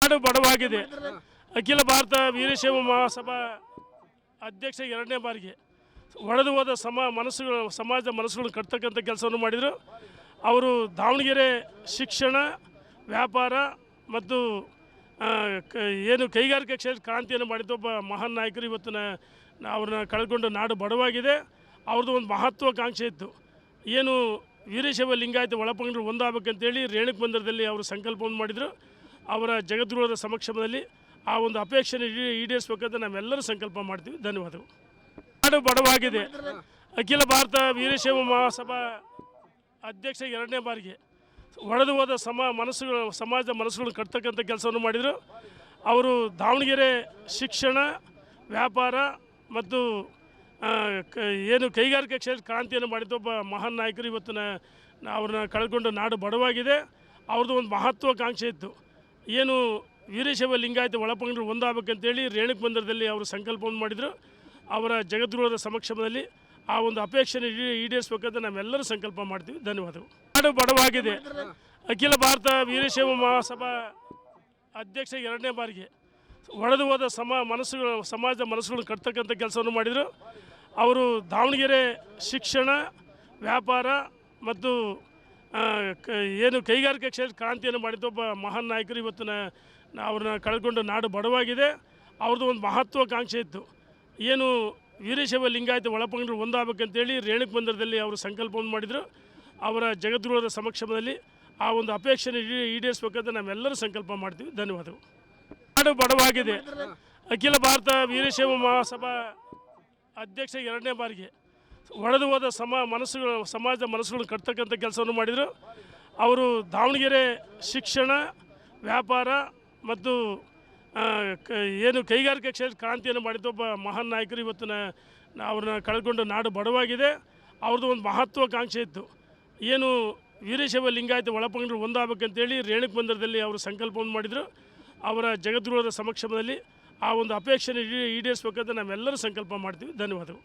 ನಾಡು ಬಡವಾಗಿದೆ. ಅಖಿಲ ಭಾರತ ವೀರಶೈವ ಮಹಾಸಭಾ ಅಧ್ಯಕ್ಷ 2ನೇ ಬಾರಿಗೆ ಒಡೆದು ಹೋದ ಸಮಾಜ ಮನಸ್ಸುಗಳನ್ನು ಕಟ್ತಕ್ಕಂಥ ಕೆಲಸವನ್ನು ಮಾಡಿದರು. ಅವರು ದಾವಣಗೆರೆ ಶಿಕ್ಷಣ, ವ್ಯಾಪಾರ ಮತ್ತು ಏನು ಕೈಗಾರಿಕಾ ಕ್ಷೇತ್ರ ಕ್ರಾಂತಿಯನ್ನು ಮಾಡಿದ್ದು ಒಬ್ಬ ಮಹಾನ್ ನಾಯಕರು. ಇವತ್ತು ಅವ್ರನ್ನ ಕಳ್ಕೊಂಡು ನಾಡು ಬಡವಾಗಿದೆ. ಅವ್ರದ್ದು ಒಂದು ಮಹತ್ವಾಕಾಂಕ್ಷೆ ಇತ್ತು, ಏನು ವೀರಶೈವ ಲಿಂಗಾಯತ ಒಳಪಂಗಡರು ಒಂದಾಗಬೇಕಂತೇಳಿ ರೇಣುಕ ಮಂದಿರದಲ್ಲಿ ಅವರು ಸಂಕಲ್ಪವನ್ನು ಮಾಡಿದರು. ಅವರ ಜಗದ್ಗುರುವರ ಸಮಕ್ಷಮದಲ್ಲಿ ಆ ಒಂದು ಅಪೇಕ್ಷೆಯನ್ನು ಈಡೇರಿಸಬೇಕಂತ ನಾವೆಲ್ಲರೂ ಸಂಕಲ್ಪ ಮಾಡ್ತೀವಿ. ಧನ್ಯವಾದಗಳು. ನಾಡು ಬಡವಾಗಿದೆ. ಅಖಿಲ ಭಾರತ ವೀರಶೈವ ಮಹಾಸಭಾ ಅಧ್ಯಕ್ಷ 2ನೇ ಬಾರಿಗೆ ಒಡೆದು ಹೋದ ಸಮಾಜ ಮನಸ್ಸುಗಳನ್ನು ಕಟ್ತಕ್ಕಂಥ ಕೆಲಸವನ್ನು ಮಾಡಿದರು. ಅವರು ದಾವಣಗೆರೆ ಶಿಕ್ಷಣ, ವ್ಯಾಪಾರ ಮತ್ತು ಏನು ಕೈಗಾರಿಕಾ ಕ್ಷೇತ್ರ ಕ್ರಾಂತಿಯನ್ನು ಮಾಡಿದ್ದು ಒಬ್ಬ ಮಹಾನ್ ನಾಯಕರು. ಇವತ್ತು ಅವ್ರನ್ನ ಕಳ್ಕೊಂಡು ನಾಡು ಬಡವಾಗಿದೆ. ಅವ್ರದ್ದು ಒಂದು ಮಹತ್ವಾಕಾಂಕ್ಷೆ ಇತ್ತು, ಏನು ವೀರಶೈವ ಲಿಂಗಾಯತ ಒಳಪಂಗಡರು ಒಂದಾಗಬೇಕಂತೇಳಿ ರೇಣುಕ ಮಂದಿರದಲ್ಲಿ ಅವರು ಸಂಕಲ್ಪವನ್ನು ಮಾಡಿದರು. ಅವರ ಜಗದ್ಗುರುವರ ಸಮಕ್ಷಮದಲ್ಲಿ ಆ ಒಂದು ಅಪೇಕ್ಷೆಯನ್ನು ಈಡೇರಿಸಬೇಕಂತ ನಾವೆಲ್ಲರೂ ಸಂಕಲ್ಪ ಮಾಡ್ತೀವಿ. ಧನ್ಯವಾದಗಳು. ನಾಡು ಬಡವಾಗಿದೆ. ಅಖಿಲ ಭಾರತ ವೀರಶೈವ ಮಹಾಸಭಾ ಅಧ್ಯಕ್ಷ 2ನೇ ಬಾರಿಗೆ ಒಡೆದು ಹೋದ ಸಮಾಜ ಮನಸ್ಸುಗಳನ್ನು ಕಟ್ತಕ್ಕಂಥ ಕೆಲಸವನ್ನು ಮಾಡಿದರು. ಅವರು ದಾವಣಗೆರೆ ಶಿಕ್ಷಣ, ವ್ಯಾಪಾರ ಮತ್ತು ಏನು ಕೈಗಾರಿಕಾ ಕ್ಷೇತ್ರ ಕ್ರಾಂತಿಯನ್ನು ಮಾಡಿದ್ದು ಒಬ್ಬ ಮಹಾನ್ ನಾಯಕರು. ಇವತ್ತು ಅವ್ರನ್ನ ಕಳ್ಕೊಂಡು ನಾಡು ಬಡವಾಗಿದೆ. ಅವ್ರದ್ದು ಒಂದು ಮಹತ್ವಾಕಾಂಕ್ಷೆ ಇತ್ತು, ಏನು ವೀರಶೈವ ಲಿಂಗಾಯತ ಒಳಪಂಗಡರು ಒಂದಾಗಬೇಕಂತೇಳಿ ರೇಣುಕ ಮಂದಿರದಲ್ಲಿ ಅವರು ಸಂಕಲ್ಪವನ್ನು ಮಾಡಿದರು. ಅವರ ಜಗದ್ಗುರುವರ ಸಮಕ್ಷಮದಲ್ಲಿ ಆ ಒಂದು ಅಪೇಕ್ಷೆಯನ್ನು ಈಡೇರಿಸಬೇಕಂತ ನಾವೆಲ್ಲರೂ ಸಂಕಲ್ಪ ಮಾಡ್ತೀವಿ. ಧನ್ಯವಾದಗಳು. ನಾಡು ಬಡವಾಗಿದೆ. ಅಖಿಲ ಭಾರತ ವೀರಶೈವ ಮಹಾಸಭಾ ಅಧ್ಯಕ್ಷ 2ನೇ ಬಾರಿಗೆ ಒಡೆದು ಹೋದ ಸಮಾಜ ಮನಸ್ಸುಗಳನ್ನು ಕಟ್ತಕ್ಕಂಥ ಕೆಲಸವನ್ನು ಮಾಡಿದರು. ಅವರು ದಾವಣಗೆರೆ ಶಿಕ್ಷಣ, ವ್ಯಾಪಾರ ಮತ್ತು ಏನು ಕೈಗಾರಿಕಾ ಕ್ಷೇತ್ರ ಕ್ರಾಂತಿಯನ್ನು ಮಾಡಿದ್ದು ಒಬ್ಬ ಮಹಾನ್ ನಾಯಕರು. ಇವತ್ತು ಅವ್ರನ್ನ ಕಳ್ಕೊಂಡು ನಾಡು ಬಡವಾಗಿದೆ. ಅವ್ರದ್ದು ಒಂದು ಮಹತ್ವಾಕಾಂಕ್ಷೆ ಇತ್ತು, ಏನು ವೀರಶೈವ ಲಿಂಗಾಯತ ಒಳಪಂಗಡರು ಒಂದಾಗಬೇಕಂತೇಳಿ ರೇಣುಕ ಮಂದಿರದಲ್ಲಿ ಅವರು ಸಂಕಲ್ಪವನ್ನು ಮಾಡಿದರು. ಅವರ ಜಗದ್ಗುರುವರ ಸಮಕ್ಷಮದಲ್ಲಿ ಆ ಒಂದು ಅಪೇಕ್ಷೆಯನ್ನು ಈಡೇರಿಸಬೇಕಂತ ನಾವೆಲ್ಲರೂ ಸಂಕಲ್ಪ ಮಾಡ್ತೀವಿ. ಧನ್ಯವಾದಗಳು.